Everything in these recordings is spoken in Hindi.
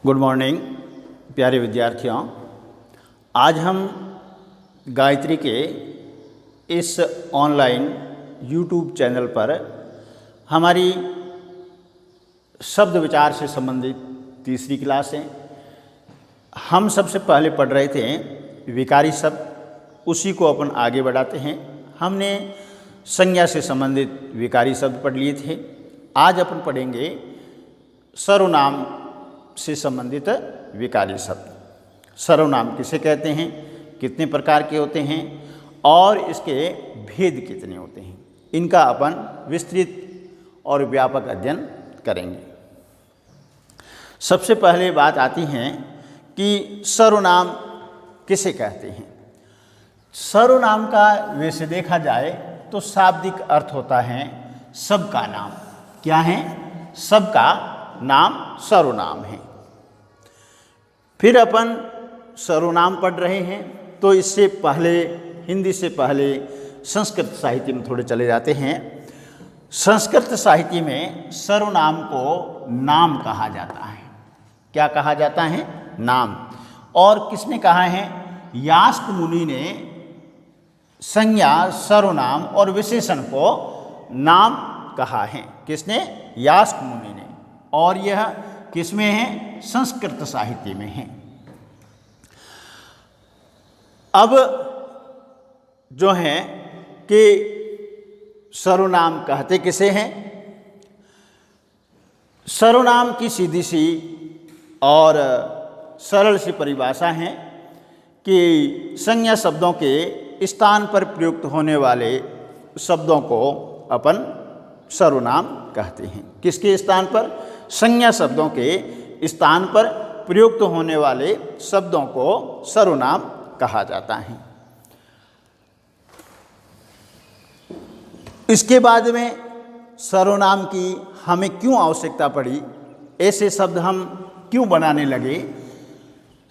गुड मॉर्निंग प्यारे विद्यार्थियों। आज हम गायत्री के इस ऑनलाइन यूट्यूब चैनल पर हमारी शब्द विचार से संबंधित तीसरी क्लास है। हम सबसे पहले पढ़ रहे थे विकारी शब्द, उसी को अपन आगे बढ़ाते हैं। हमने संज्ञा से संबंधित विकारी शब्द पढ़ लिए थे। आज अपन पढ़ेंगे सर्वनाम से संबंधित विकारी शब्द। सर्वनाम किसे कहते हैं, कितने प्रकार के होते हैं और इसके भेद कितने होते हैं, इनका अपन विस्तृत और व्यापक अध्ययन करेंगे। सबसे पहले बात आती है कि सर्वनाम किसे कहते हैं। सर्वनाम का वैसे देखा जाए तो शाब्दिक अर्थ होता है सबका नाम। क्या है? सबका नाम सर्वनाम है। फिर अपन सर्वनाम पढ़ रहे हैं तो इससे पहले हिंदी से पहले संस्कृत साहित्य में थोड़े चले जाते हैं। संस्कृत साहित्य में सर्वनाम को नाम कहा जाता है। क्या कहा जाता है? नाम। और किसने कहा है? यास्क मुनि ने संज्ञा, सर्वनाम और विशेषण को नाम कहा है। किसने? यास्क मुनि ने। और यह किसमें है? संस्कृत साहित्य में है। अब जो है कि सर्वनाम कहते किसे हैं? सर्वनाम की सीधी सी और सरल सी परिभाषा है कि संज्ञा शब्दों के स्थान पर प्रयुक्त होने वाले शब्दों को अपन सर्वनाम कहते हैं। किसके स्थान पर? संज्ञा शब्दों के स्थान पर प्रयुक्त होने वाले शब्दों को सर्वनाम कहा जाता है। इसके बाद में सर्वनाम की हमें क्यों आवश्यकता पड़ी, ऐसे शब्द हम क्यों बनाने लगे,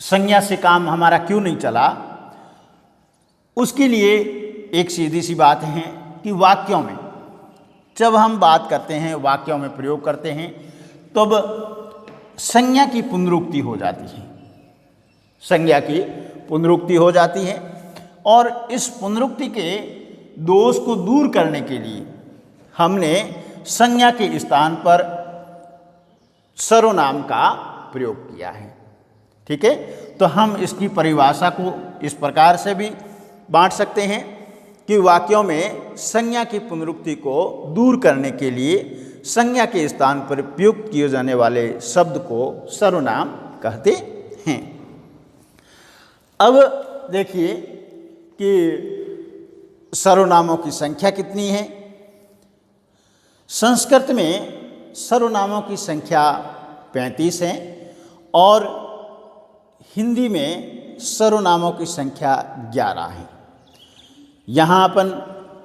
संज्ञा से काम हमारा क्यों नहीं चला, उसके लिए एक सीधी सी बात है कि वाक्यों में जब हम बात करते हैं, वाक्यों में प्रयोग करते हैं, तब संज्ञा की पुनरुक्ति हो जाती है। संज्ञा की पुनरुक्ति हो जाती है और इस पुनरुक्ति के दोष को दूर करने के लिए हमने संज्ञा के स्थान पर सर्वनाम का प्रयोग किया है। ठीक है, तो हम इसकी परिभाषा को इस प्रकार से भी बांट सकते हैं कि वाक्यों में संज्ञा की पुनरुक्ति को दूर करने के लिए संज्ञा के स्थान पर प्रयुक्त किए जाने वाले शब्द को सर्वनाम कहते हैं। अब देखिए कि सर्वनामों की संख्या कितनी है। संस्कृत में सर्वनामों की संख्या 35 है और हिंदी में सर्वनामों की संख्या 11 है। यहाँ अपन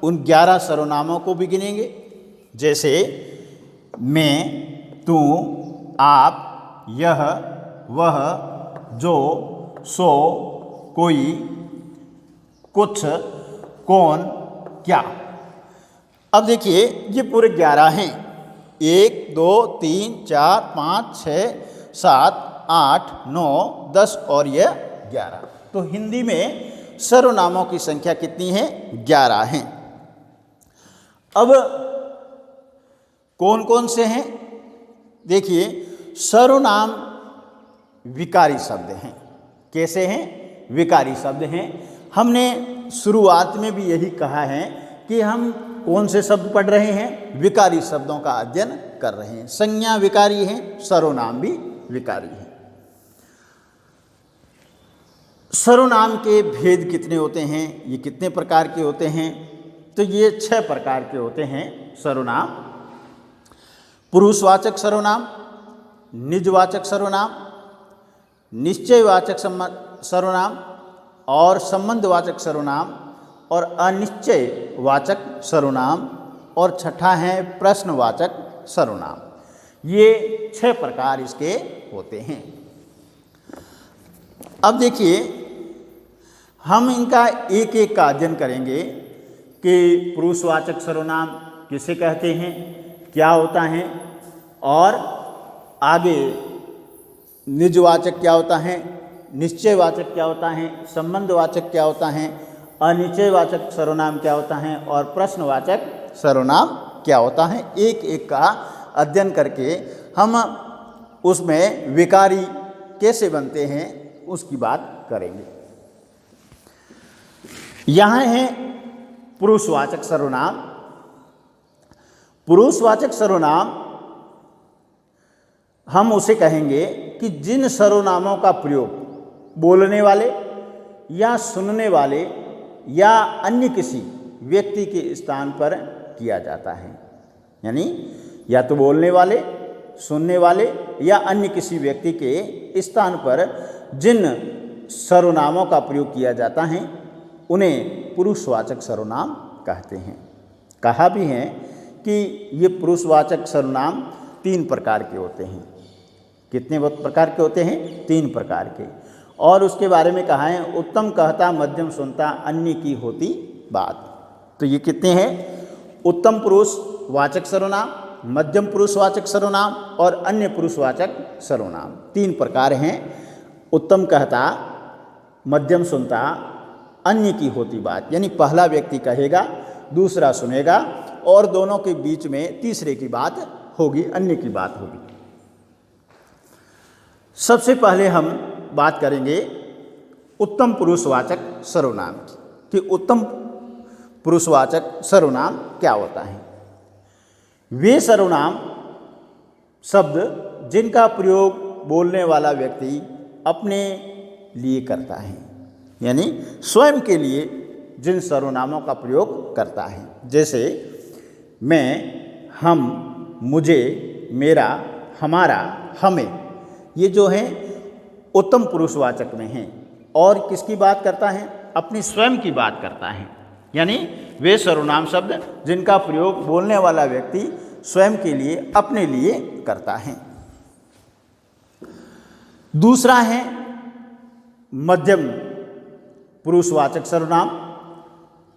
उन 11 सर्वनामों को भी गिनेंगे, जैसे मैं, तू, आप, यह, वह, जो, सो, कोई, कुछ, कौन, क्या। अब देखिए ये पूरे 11 हैं। 1, 2, 3, 4, 5, 6, 7, 8, 9, 10 और यह 11। तो हिंदी में सर्वनामों की संख्या कितनी है? 11 हैं। अब कौन कौन से हैं? देखिए, सर्वनाम विकारी शब्द हैं। कैसे हैं? विकारी शब्द हैं। हमने शुरुआत में भी यही कहा है कि हम कौन से शब्द पढ़ रहे हैं? विकारी शब्दों का अध्ययन कर रहे हैं। संज्ञा विकारी है, सर्वनाम भी विकारी है। सर्वनाम के भेद कितने होते हैं, ये कितने प्रकार के होते हैं? तो ये 6 प्रकार के होते हैं सर्वनाम। पुरुषवाचक सर्वनाम, निजवाचक सर्वनाम, निश्चयवाचक सर्वनाम और संबंधवाचक सर्वनाम और अनिश्चयवाचक सर्वनाम और छठा है प्रश्नवाचक सर्वनाम। ये 6 प्रकार इसके होते हैं। अब देखिए हम इनका एक एक का अध्ययन करेंगे कि पुरुषवाचक सर्वनाम किसे कहते हैं, क्या होता है और आगे निजवाचक क्या होता है, निश्चयवाचक क्या होता है, संबंधवाचक क्या होता है, अनिश्चयवाचक सर्वनाम क्या होता है और प्रश्नवाचक सर्वनाम क्या होता है। एक एक का अध्ययन करके हम उसमें विकारी कैसे बनते हैं उसकी बात करेंगे। यहाँ है पुरुषवाचक सर्वनाम। पुरुषवाचक सर्वनाम हम उसे कहेंगे कि जिन सर्वनामों का प्रयोग बोलने वाले या सुनने वाले या अन्य किसी व्यक्ति के स्थान पर किया जाता है। यानी या तो बोलने वाले, सुनने वाले या अन्य किसी व्यक्ति के स्थान पर जिन सर्वनामों का प्रयोग किया जाता है उन्हें पुरुषवाचक सर्वनाम कहते हैं। कहा भी है कि ये पुरुषवाचक सर्वनाम 3 प्रकार के होते हैं। कितने प्रकार के होते हैं? 3 प्रकार के। और उसके बारे में कहा है उत्तम कहता, मध्यम सुनता, अन्य की होती बात। तो ये कितने हैं? उत्तम पुरुषवाचक सर्वनाम, मध्यम पुरुषवाचक सर्वनाम और अन्य पुरुषवाचक सर्वनाम। 3 प्रकार हैं। उत्तम कहता, मध्यम सुनता, अन्य की होती बात। यानी पहला व्यक्ति कहेगा, दूसरा सुनेगा और दोनों के बीच में तीसरे की बात होगी, अन्य की बात होगी। सबसे पहले हम बात करेंगे उत्तम पुरुषवाचक सर्वनाम की कि उत्तम पुरुषवाचक सर्वनाम क्या होता है। वे सर्वनाम शब्द जिनका प्रयोग बोलने वाला व्यक्ति अपने लिए करता है, यानी स्वयं के लिए जिन सर्वनामों का प्रयोग करता है। जैसे मैं, हम, मुझे, मेरा, हमारा, हमें, ये जो हैं उत्तम पुरुषवाचक में हैं। और किसकी बात करता है? अपनी स्वयं की बात करता है। यानी वे सर्वनाम शब्द जिनका प्रयोग बोलने वाला व्यक्ति स्वयं के लिए, अपने लिए करता है। दूसरा है मध्यम पुरुषवाचक सर्वनाम।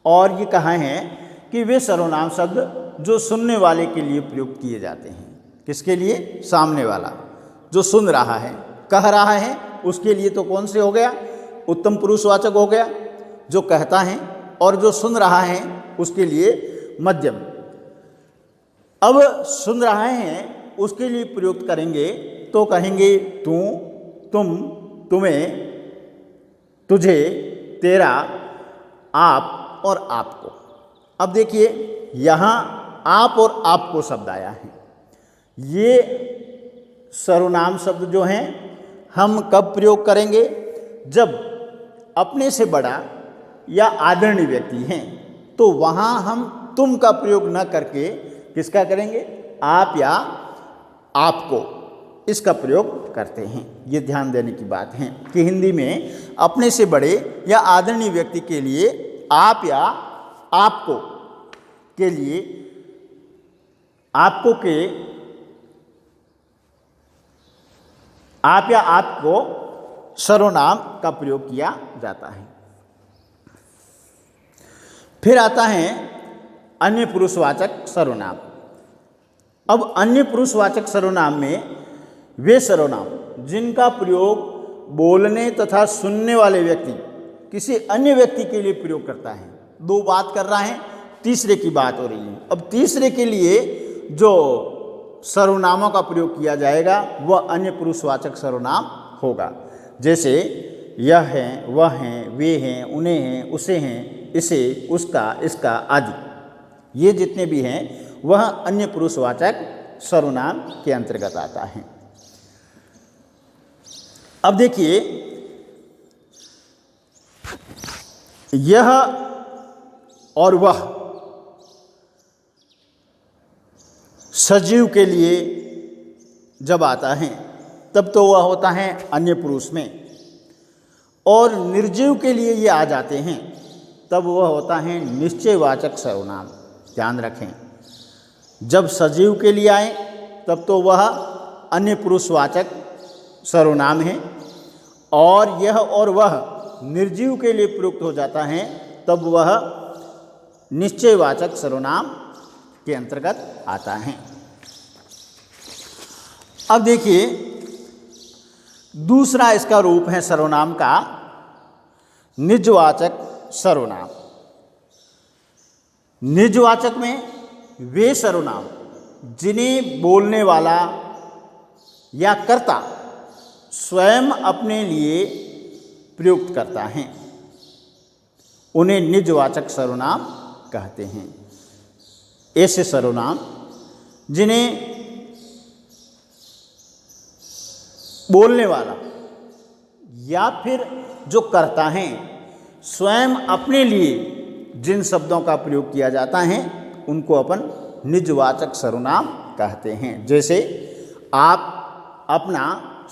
और ये कहा है कि वे सर्वनाम शब्द जो सुनने वाले के लिए प्रयोग किए जाते हैं। किसके लिए? सामने वाला जो सुन रहा है, कह रहा है, उसके लिए तो कौन से हो गया? उत्तम पुरुषवाचक हो गया जो कहता है, और जो सुन रहा है उसके लिए मध्यम। अब सुन रहा है उसके लिए प्रयुक्त करेंगे तो कहेंगे तू, तुम, तुम्हें, तुझे, तेरा, आप और आपको। अब देखिए यहाँ आप और आपको शब्द आया है। ये सर्वनाम शब्द जो हैं हम कब प्रयोग करेंगे? जब अपने से बड़ा या आदरणीय व्यक्ति हैं तो वहाँ हम तुम का प्रयोग न करके किसका करेंगे? आप या आपको, इसका प्रयोग करते हैं। ये ध्यान देने की बात है कि हिंदी में अपने से बड़े या आदरणीय व्यक्ति के लिए आप या आपको के लिए, आपको के, आप या आपको सर्वनाम का प्रयोग किया जाता है। फिर आता है अन्य पुरुषवाचक सर्वनाम। अब अन्य पुरुषवाचक सर्वनाम में वे सर्वनाम जिनका प्रयोग बोलने तथा सुनने वाले व्यक्ति किसी अन्य व्यक्ति के लिए प्रयोग करता है। 2 बात कर रहा है, तीसरे की बात हो रही है। अब तीसरे के लिए जो सर्वनामों का प्रयोग किया जाएगा वह अन्य पुरुषवाचक सर्वनाम होगा। जैसे यह है, वह हैं, वे हैं, उन्हें हैं, उसे हैं, इसे, उसका, इसका आदि। ये जितने भी हैं वह अन्य पुरुषवाचक सर्वनाम के अंतर्गत आता है। अब देखिए यह और वह सजीव के लिए जब आता है तब तो वह होता है अन्य पुरुष में, और निर्जीव के लिए ये आ जाते हैं तब वह होता है निश्चयवाचक सर्वनाम। ध्यान रखें, जब सजीव के लिए आए तब तो वह अन्य पुरुषवाचक सर्वनाम है, और यह और वह निर्जीव के लिए प्रयुक्त हो जाता है तब वह निश्चयवाचक सर्वनाम के अंतर्गत आता है। अब देखिए दूसरा इसका रूप है सर्वनाम का निजवाचक सर्वनाम। निजवाचक में वे सर्वनाम जिन्हें बोलने वाला या कर्ता स्वयं अपने लिए प्रयुक्त करता है, उन्हें निजवाचक सर्वनाम कहते हैं। ऐसे सर्वनाम जिन्हें बोलने वाला या फिर जो कर्ता है स्वयं अपने लिए जिन शब्दों का प्रयोग किया जाता है उनको अपन निजवाचक सर्वनाम कहते हैं। जैसे आप, अपना,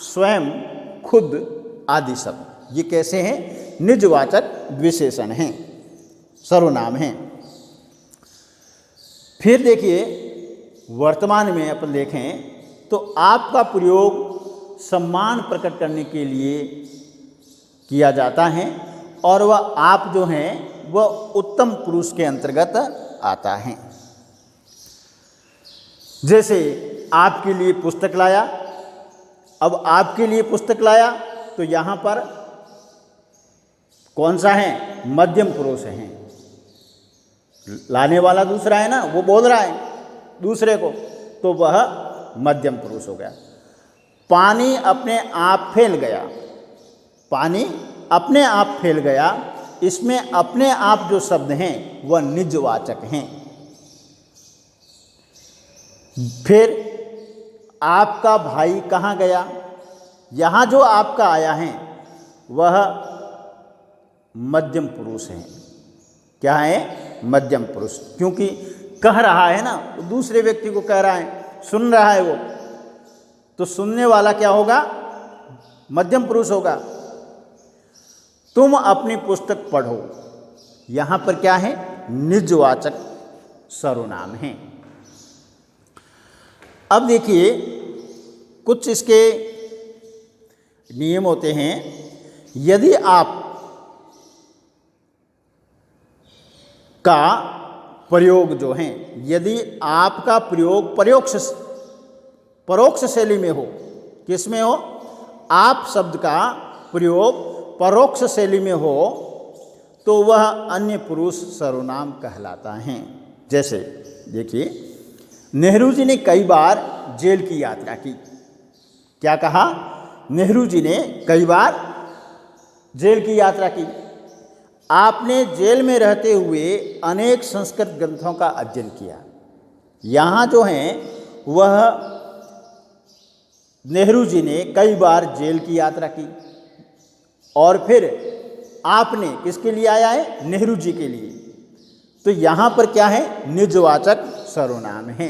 स्वयं, खुद आदि शब्द, ये कैसे हैं? निजवाचक विशेषण हैं, सर्वनाम हैं। फिर देखिए वर्तमान में अपन देखें तो आपका प्रयोग सम्मान प्रकट करने के लिए किया जाता है और वह आप जो हैं वह उत्तम पुरुष के अंतर्गत आता है। जैसे आपके लिए पुस्तक लाया, अब आपके लिए पुस्तक लाया तो यहाँ पर कौन सा है? मध्यम पुरुष है। लाने वाला दूसरा है ना, वो बोल रहा है दूसरे को, तो वह मध्यम पुरुष हो गया। पानी अपने आप फैल गया, पानी अपने आप फैल गया, इसमें अपने आप जो शब्द हैं वह निजवाचक हैं। फिर आपका भाई कहाँ गया, यहाँ जो आपका आया है वह मध्यम पुरुष है। क्या है? मध्यम पुरुष, क्योंकि कह रहा है ना, दूसरे व्यक्ति को कह रहा है, सुन रहा है वो, तो सुनने वाला क्या होगा? मध्यम पुरुष होगा। तुम अपनी पुस्तक पढ़ो, यहाँ पर क्या है? निजवाचक सर्वनाम है। अब देखिए कुछ इसके नियम होते हैं। यदि आप का प्रयोग जो है, यदि आपका प्रयोग परोक्ष शैली में हो, किस में हो? आप शब्द का प्रयोग परोक्ष शैली में हो तो वह अन्य पुरुष सर्वनाम कहलाता है। जैसे देखिए नेहरू जी ने कई बार जेल की यात्रा की। क्या कहा? नेहरू जी ने कई बार जेल की यात्रा की। आपने जेल में रहते हुए अनेक संस्कृत ग्रंथों का अध्ययन किया। यहाँ जो हैं वह नेहरू जी ने कई बार जेल की यात्रा की और फिर आपने किसके लिए आया है? नेहरू जी के लिए। तो यहाँ पर क्या है? निजवाचक सर्वनाम है।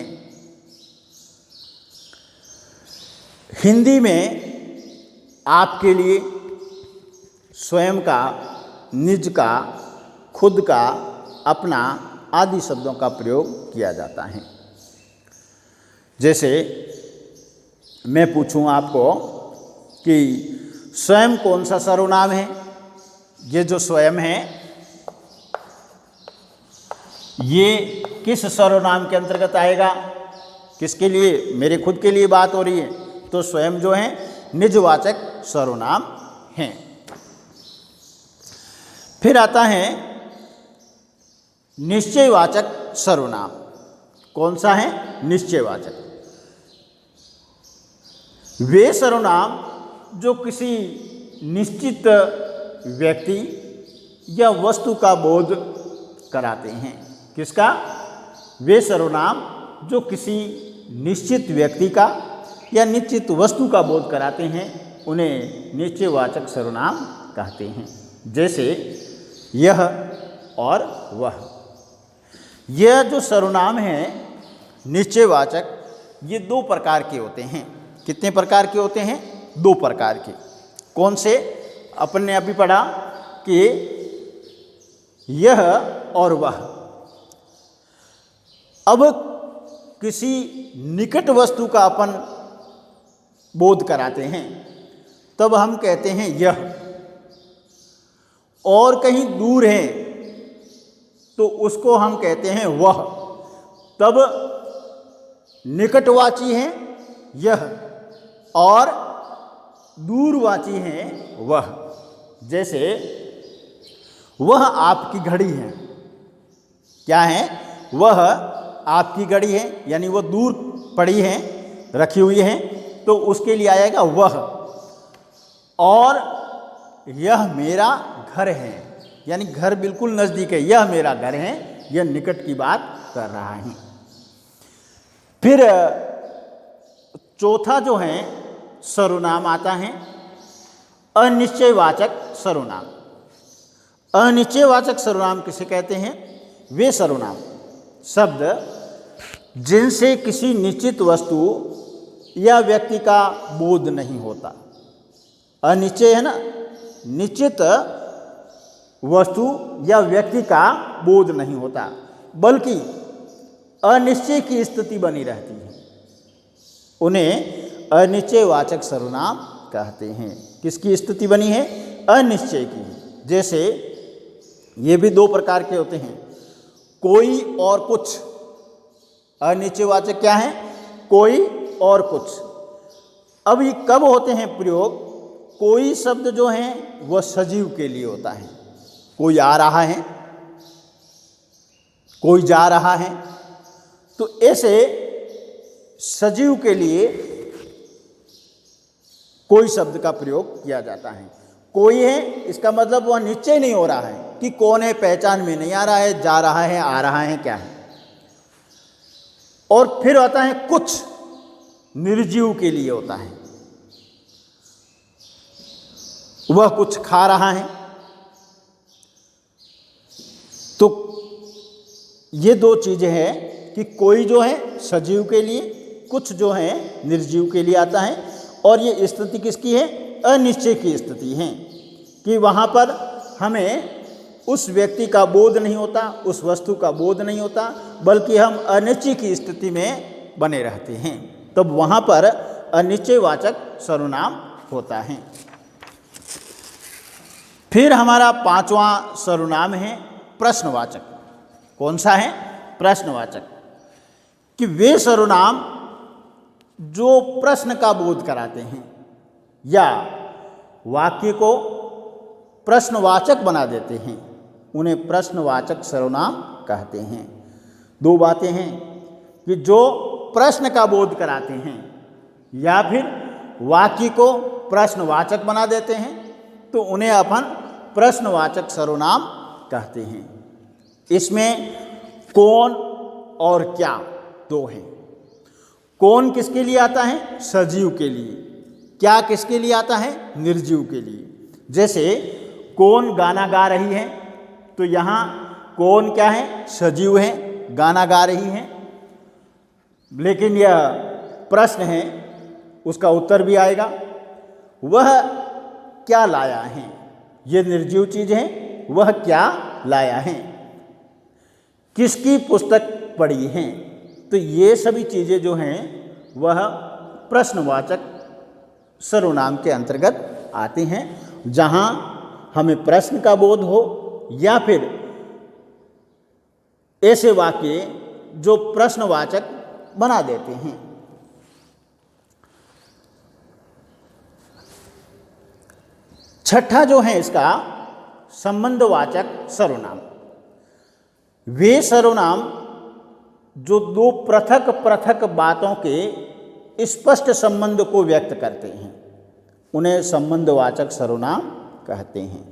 हिंदी में आपके लिए स्वयं का, निज का, खुद का, अपना आदि शब्दों का प्रयोग किया जाता है। जैसे मैं पूछूं आपको कि स्वयं कौन सा सर्वनाम है? ये जो स्वयं है ये किस सर्वनाम के अंतर्गत आएगा? किसके लिए? मेरे खुद के लिए बात हो रही है, तो स्वयं जो है निजवाचक सर्वनाम है। फिर आता है निश्चयवाचक सर्वनाम। कौन सा है? निश्चयवाचक। वे सर्वनाम जो किसी निश्चित व्यक्ति या वस्तु का बोध कराते हैं। किसका? वे सर्वनाम जो किसी निश्चित व्यक्ति का या निश्चित वस्तु का बोध कराते हैं उन्हें निश्चयवाचक सर्वनाम कहते हैं। जैसे यह और वह। यह जो सर्वनाम है निश्चयवाचक, ये दो प्रकार के होते हैं। कितने प्रकार के होते हैं? दो प्रकार के। कौन से? अपन ने अभी पढ़ा कि यह और वह। अब किसी निकट वस्तु का अपन बोध कराते हैं तब हम कहते हैं यह, और कहीं दूर है तो उसको हम कहते हैं वह। तब निकटवाची है यह और दूरवाची हैं वह। जैसे वह आपकी घड़ी है, क्या है? वह आपकी घड़ी है, यानी वो दूर पड़ी है, रखी हुई है, तो उसके लिए आएगा वह। और यह मेरा घर है, यानी घर बिल्कुल नज़दीक है, यह मेरा घर है, यह निकट की बात कर रहा है। फिर चौथा जो है सर्वनाम आता है अनिश्चयवाचक सर्वनाम। अनिश्चयवाचक सर्वनाम किसे कहते हैं? वे सर्वनाम शब्द जिनसे किसी निश्चित वस्तु या व्यक्ति का बोध नहीं होता। अनिश्चय है ना, निश्चित वस्तु या व्यक्ति का बोध नहीं होता, बल्कि अनिश्चय की स्थिति बनी रहती है, उन्हें अनिश्चयवाचक सर्वनाम कहते हैं। किसकी स्थिति बनी है? अनिश्चय की। जैसे ये भी दो प्रकार के होते हैं, कोई और कुछ। अनिश्चयवाचक क्या है? कोई और कुछ। अब ये कब होते हैं प्रयोग? कोई शब्द जो है वह सजीव के लिए होता है। कोई आ रहा है, कोई जा रहा है, तो ऐसे सजीव के लिए कोई शब्द का प्रयोग किया जाता है। कोई है, इसका मतलब वह निश्चय नहीं हो रहा है कि कौन है, पहचान में नहीं आ रहा है, जा रहा है, आ रहा है, क्या है। और फिर आता है कुछ, निर्जीव के लिए होता है। वह कुछ खा रहा है। तो ये दो चीजें हैं कि कोई जो है सजीव के लिए, कुछ जो है निर्जीव के लिए आता है। और ये स्थिति किसकी है? अनिश्चय की स्थिति है कि वहाँ पर हमें उस व्यक्ति का बोध नहीं होता, उस वस्तु का बोध नहीं होता, बल्कि हम अनिश्चय की स्थिति में बने रहते हैं। तब वहाँ पर अनिश्चयवाचक सर्वनाम होता है। फिर हमारा पांचवा सर्वनाम है प्रश्नवाचक। कौन सा है? प्रश्नवाचक। कि वे सर्वनाम जो प्रश्न का बोध कराते हैं या वाक्य को प्रश्नवाचक बना देते हैं, उन्हें प्रश्नवाचक सर्वनाम कहते हैं। दो बातें हैं कि जो प्रश्न का बोध कराते हैं या फिर वाक्य को प्रश्नवाचक बना देते हैं, तो उन्हें अपन प्रश्नवाचक सर्वनाम कहते हैं। इसमें कौन और क्या दो हैं। कौन किसके लिए आता है? सजीव के लिए। क्या किसके लिए आता है? निर्जीव के लिए। जैसे कौन गाना गा रही है, तो यहाँ कौन क्या है? सजीव है, गाना गा रही है। लेकिन यह प्रश्न है, उसका उत्तर भी आएगा। वह क्या लाया है? ये निर्जीव चीज है। वह क्या लाया है? किसकी पुस्तक पढ़ी है? तो ये सभी चीज़ें जो हैं वह प्रश्नवाचक सर्वनाम के अंतर्गत आती हैं, जहाँ हमें प्रश्न का बोध हो या फिर ऐसे वाक्य जो प्रश्नवाचक बना देते हैं। छठा जो है इसका संबंधवाचक सर्वनाम। वे सर्वनाम जो दो पृथक पृथक बातों के स्पष्ट संबंध को व्यक्त करते हैं, उन्हें संबंधवाचक सर्वनाम कहते हैं।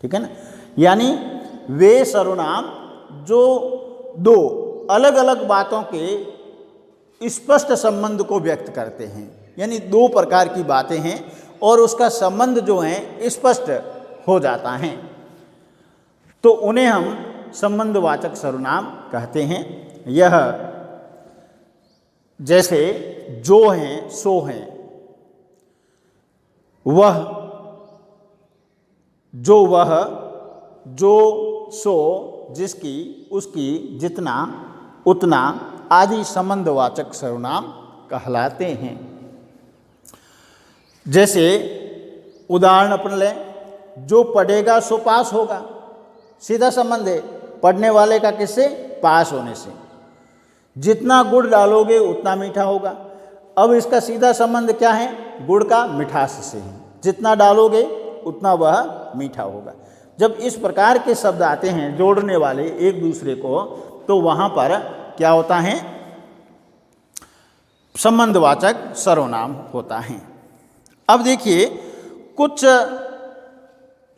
ठीक है ना? यानी वे सर्वनाम जो दो अलग अलग बातों के स्पष्ट संबंध को व्यक्त करते हैं, यानी दो प्रकार की बातें हैं और उसका संबंध जो है स्पष्ट हो जाता है, तो उन्हें हम संबंधवाचक सर्वनाम कहते हैं। यह जैसे जो हैं सो हैं, वह जो वह जो सो जिसकी उसकी जितना उतना आदि संबंधवाचक सर्वनाम कहलाते हैं। जैसे उदाहरण अपन लें, जो पढ़ेगा सो पास होगा, सीधा संबंध है पढ़ने वाले का किससे? पास होने से। जितना गुड़ डालोगे उतना मीठा होगा। अब इसका सीधा संबंध क्या है? गुड़ का मिठास से है, जितना डालोगे उतना वह मीठा होगा। जब इस प्रकार के शब्द आते हैं जोड़ने वाले एक दूसरे को, तो वहाँ पर क्या होता है, संबंधवाचक सर्वनाम होता है। अब देखिए कुछ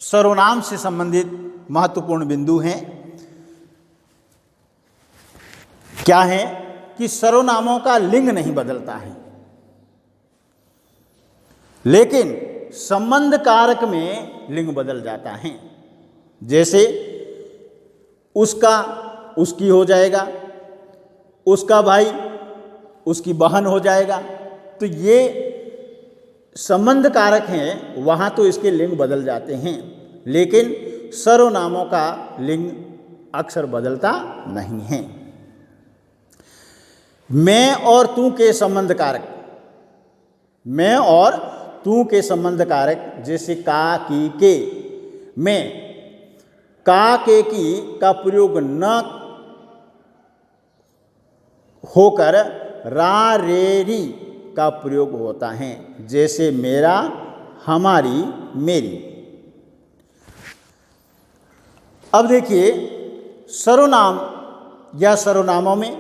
सर्वनाम से संबंधित महत्वपूर्ण बिंदु हैं। क्या है कि सर्वनामों का लिंग नहीं बदलता है, लेकिन संबंध कारक में लिंग बदल जाता है। जैसे उसका उसकी हो जाएगा, उसका भाई उसकी बहन हो जाएगा। तो ये संबंध कारक हैं, वहाँ तो इसके लिंग बदल जाते हैं, लेकिन सर्वनामों का लिंग अक्सर बदलता नहीं है। मैं और तू के संबंध कारक, मैं और तू के संबंध कारक जैसे का, की, के में का, के, की का प्रयोग न होकर रा, रे, री का प्रयोग होता है। जैसे मेरा, हमारी, मेरी। अब देखिए सर्वनाम या सर्वनामों में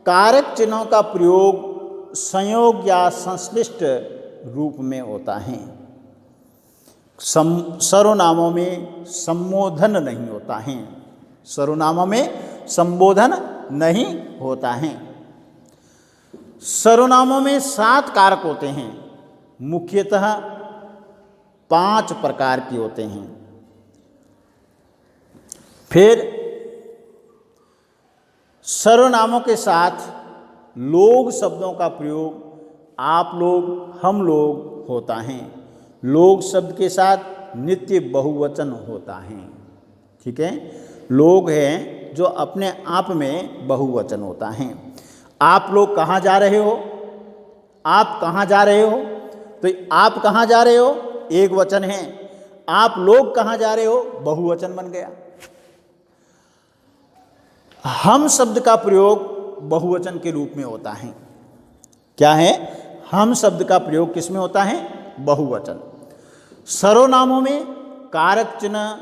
कारक चिन्हों का प्रयोग संयोग या संश्लिष्ट रूप में होता है। सर्वनामों में संबोधन नहीं होता है, सर्वनामों में संबोधन नहीं होता है। सर्वनामों में 7 कारक होते हैं, मुख्यतः 5 प्रकार के होते हैं। फिर सर्वनामों के साथ लोग शब्दों का प्रयोग आप लोग, हम लोग होता है। लोग शब्द के साथ नित्य बहुवचन होता है। ठीक है, लोग हैं जो अपने आप में बहुवचन होता है। आप लोग कहाँ जा रहे हो, आप कहाँ जा रहे हो, तो आप कहाँ जा रहे हो एक वचन है, आप लोग कहाँ जा रहे हो बहुवचन बन गया। हम शब्द का प्रयोग बहुवचन के रूप में होता है। क्या है, हम शब्द का प्रयोग किस में होता है, बहुवचन। सर्वनामों में कारक चिन्ह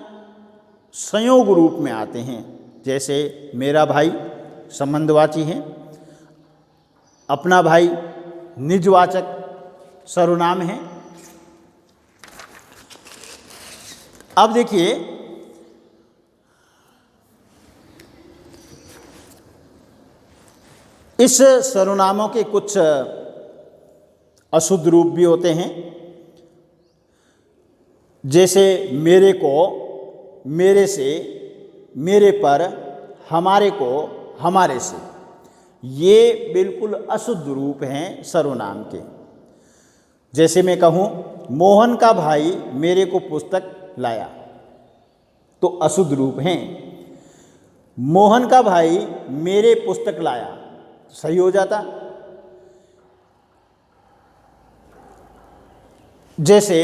संयोग रूप में आते हैं। जैसे मेरा भाई संबंधवाची है, अपना भाई निजवाचक सर्वनाम है। अब देखिए इस सर्वनामों के कुछ अशुद्ध रूप भी होते हैं। जैसे मेरे को, मेरे से, मेरे पर, हमारे को, हमारे से। ये बिल्कुल अशुद्ध रूप हैं सर्वनाम के। जैसे मैं कहूँ मोहन का भाई मेरे को पुस्तक लाया, तो अशुद्ध रूप हैं। मोहन का भाई मेरे पुस्तक लाया, सही हो जाता। जैसे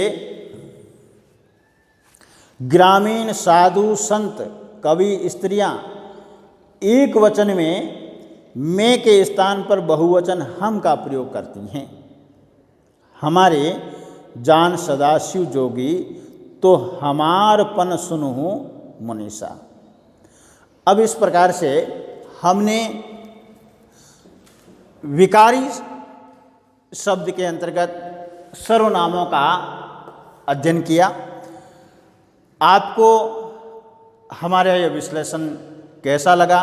ग्रामीण, साधु, संत, कवि, स्त्रियां एक वचन में मैं के स्थान पर बहुवचन हम का प्रयोग करती हैं। हमारे जान सदाशिव जोगी, तो हमारपन सुनहु मुनीसा। अब इस प्रकार से हमने विकारी शब्द के अंतर्गत सर्वनामों का अध्ययन किया। आपको हमारा यह विश्लेषण कैसा लगा?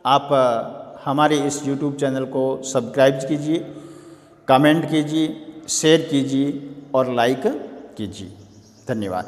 आप हमारे इस YouTube चैनल को सब्सक्राइब कीजिए, कमेंट कीजिए, शेयर कीजिए और लाइक कीजिए। धन्यवाद।